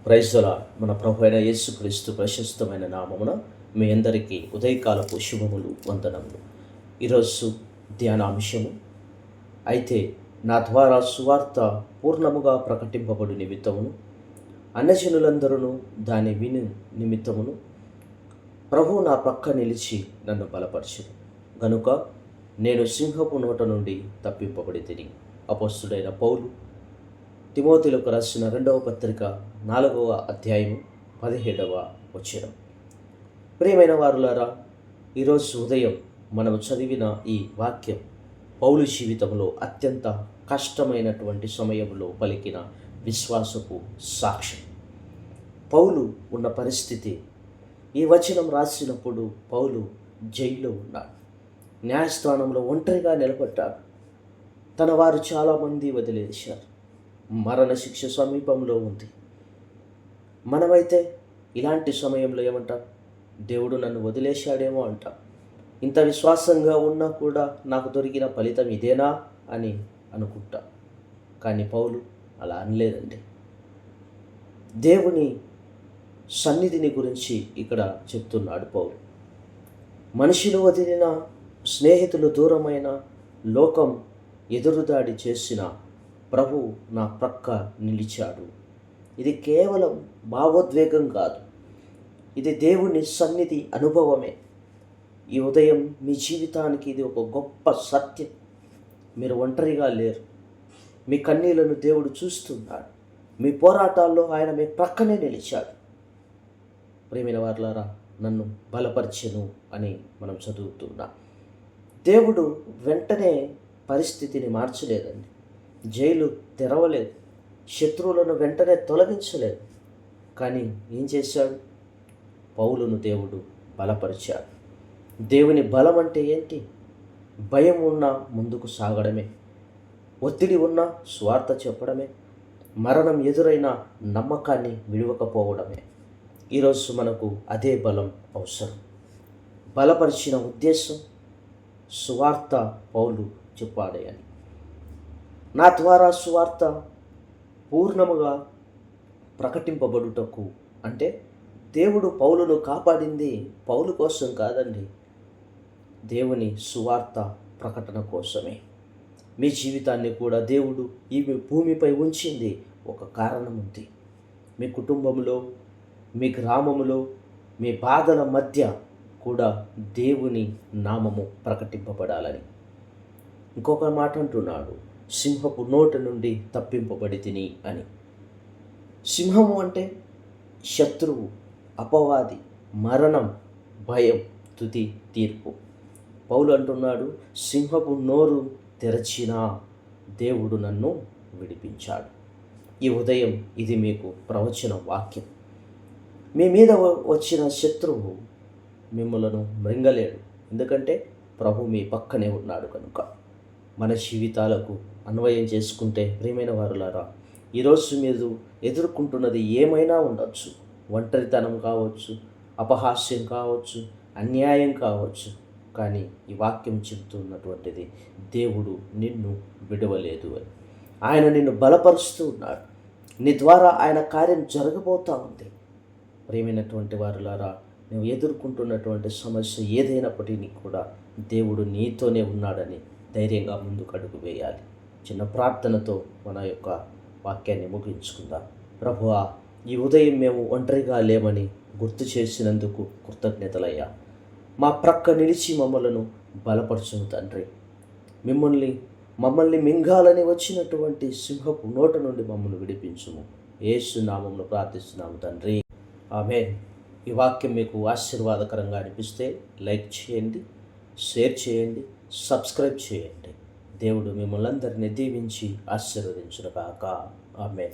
Praise the lord. మన ప్రభు అయిన యేసుక్రీస్తు ప్రశస్తమైన నామమున మీ అందరికీ ఉదయకాలపు శుభములు, వందనములు. ఈరోజు ధ్యానాంశము, అయితే నా ద్వారా సువార్త పూర్ణముగా ప్రకటింపబడు నిమిత్తమును అన్యజనులందరూ దాని విని నిమిత్తమును ప్రభు నా పక్క నిలిచి నన్ను బలపరచును గనుక నేను సింహపు నోట నుండి తప్పింపబడి తిని. అపొస్తలుడైన పౌలు తిమోతిలకు రాసిన 2వ పత్రిక 4వ అధ్యాయము 17వ వచనం. ప్రియమైన వారులారా, ఈరోజు ఉదయం మనం చదివిన ఈ వాక్యం పౌలు జీవితంలో అత్యంత కష్టమైనటువంటి సమయంలో పలికిన విశ్వాసపు సాక్ష్యం. పౌలు ఉన్న పరిస్థితి, ఈ వచనం రాసినప్పుడు పౌలు జైల్లో ఉన్నాడు. న్యాయస్థానంలో ఒంటరిగా నిలబడ్డాడు. తన వారు చాలామంది వదిలేశారు. మరణశిక్ష సమీపంలో ఉంది. మనమైతే ఇలాంటి సమయంలో ఏమంటాం? దేవుడు నన్ను వదిలేశాడేమో అంటాం. ఇంత విశ్వాసంగా ఉన్నా కూడా నాకు దొరికిన ఫలితం ఇదేనా అని అనుకుంటా. కానీ పౌలు అలా అనలేదండి. దేవుని సన్నిధిని గురించి ఇక్కడ చెప్తున్నాడు పౌలు. మనుషులు వదిలిన, స్నేహితులు దూరమైన, లోకం ఎదురుదాడి చేసిన ప్రభు నా ప్రక్క నిలిచాడు. ఇది కేవలం భావోద్వేగం కాదు, ఇది దేవుని సన్నిధి అనుభవమే. ఈ ఉదయం మీ జీవితానికి ఇది ఒక గొప్ప సత్యం. మీరు ఒంటరిగా లేరు. మీ కన్నీళ్లను దేవుడు చూస్తున్నాడు. మీ పోరాటాల్లో ఆయన మీ ప్రక్కనే నిలిచాడు. ప్రియమైన వారులారా, నన్ను బలపరిచెను అని మనం చదువుతున్నాం. దేవుడు వెంటనే పరిస్థితిని మార్చలేదండి. జైలు తెరవలేదు, శత్రువులను వెంటనే తొలగించలేదు. కానీ ఏం చేశాడు? పౌలును దేవుడు బలపరిచాడు. దేవుని బలం అంటే ఏంటి? భయం ఉన్నా ముందుకు సాగడమే, ఒత్తిడి ఉన్నా స్వార్థ చెప్పడమే, మరణం ఎదురైన నమ్మకాన్ని విడవకపోవడమే. ఈరోజు మనకు అదే బలం అవసరం. బలపరిచిన ఉద్దేశం సువార్త పౌలు చెప్పాడే అని. నా ద్వారా సువార్త పూర్ణముగా ప్రకటింపబడుటకు అంటే దేవుడు పౌలును కాపాడింది పౌలు కోసం కాదండి, దేవుని సువార్త ప్రకటన కోసమే. మీ జీవితాన్ని కూడా దేవుడు ఈ భూమిపై ఉంచింది ఒక కారణం ఉంది. మీ కుటుంబంలో, మీ గ్రామములో, మీ బాధల మధ్య కూడా దేవుని నామము ప్రకటింపబడాలని. ఇంకొక మాట అంటున్నాడు, సింహపు నోట నుండి తప్పింపబడి తిని అని. సింహము అంటే శత్రువు, అపవాది, మరణం, భయం, తుది తీర్పు. పౌలు అంటున్నాడు, సింహపు నోరు తెరచినా దేవుడు నన్ను విడిపించాడు. ఈ ఉదయం ఇది మీకు ప్రవచన వాక్యం. మీ మీద వచ్చిన శత్రువు మిమ్మలను మృంగలేడు, ఎందుకంటే ప్రభు మీ పక్కనే ఉన్నాడు కనుక. మన జీవితాలకు అన్వయం చేసుకుంటే ప్రియమైన వారులారా, ఈరోజు మీరు ఎదుర్కొంటున్నది ఏమైనా ఉండొచ్చు. ఒంటరితనం కావచ్చు, అపహాస్యం కావచ్చు, అన్యాయం కావచ్చు. కానీ ఈ వాక్యం చెబుతున్నటువంటిది, దేవుడు నిన్ను విడవలేదు అని. ఆయన నిన్ను బలపరుస్తూ ఉన్నాడు. నీ ద్వారా ఆయన కార్యం జరగబోతూ ఉంది. ప్రియమైనటువంటి వారులారా, నువ్వు ఎదుర్కొంటున్నటువంటి సమస్య ఏదైనప్పటికీ కూడా దేవుడు నీతోనే ఉన్నాడని ధైర్యంగా ముందుకు అడుగు వేయాలి. చిన్న ప్రార్థనతో మన యొక్క వాక్యాన్ని ముగించుకుందాం. ప్రభువా, ఈ ఉదయం మేము ఒంటరిగా లేమని గుర్తు చేసినందుకు కృతజ్ఞతలయ్యా. మా ప్రక్క నిలిచి మమ్మలను బలపరచును తండ్రి. మమ్మల్ని మింగాలని వచ్చినటువంటి సింహపు నోట నుండి మమ్మల్ని విడిపించుము. యేసు నామములో ప్రార్థిస్తున్నాము తండ్రి, ఆమేన్. ఈ వాక్యం మీకు ఆశీర్వాదకరంగా అనిపిస్తే లైక్ చేయండి, షేర్ చేయండి, సబ్స్క్రైబ్ చేయండి. దేవుడు మిమ్మల్ని అందరినీ దీవించి ఆశీర్వదించును గాక. ఆమేన్.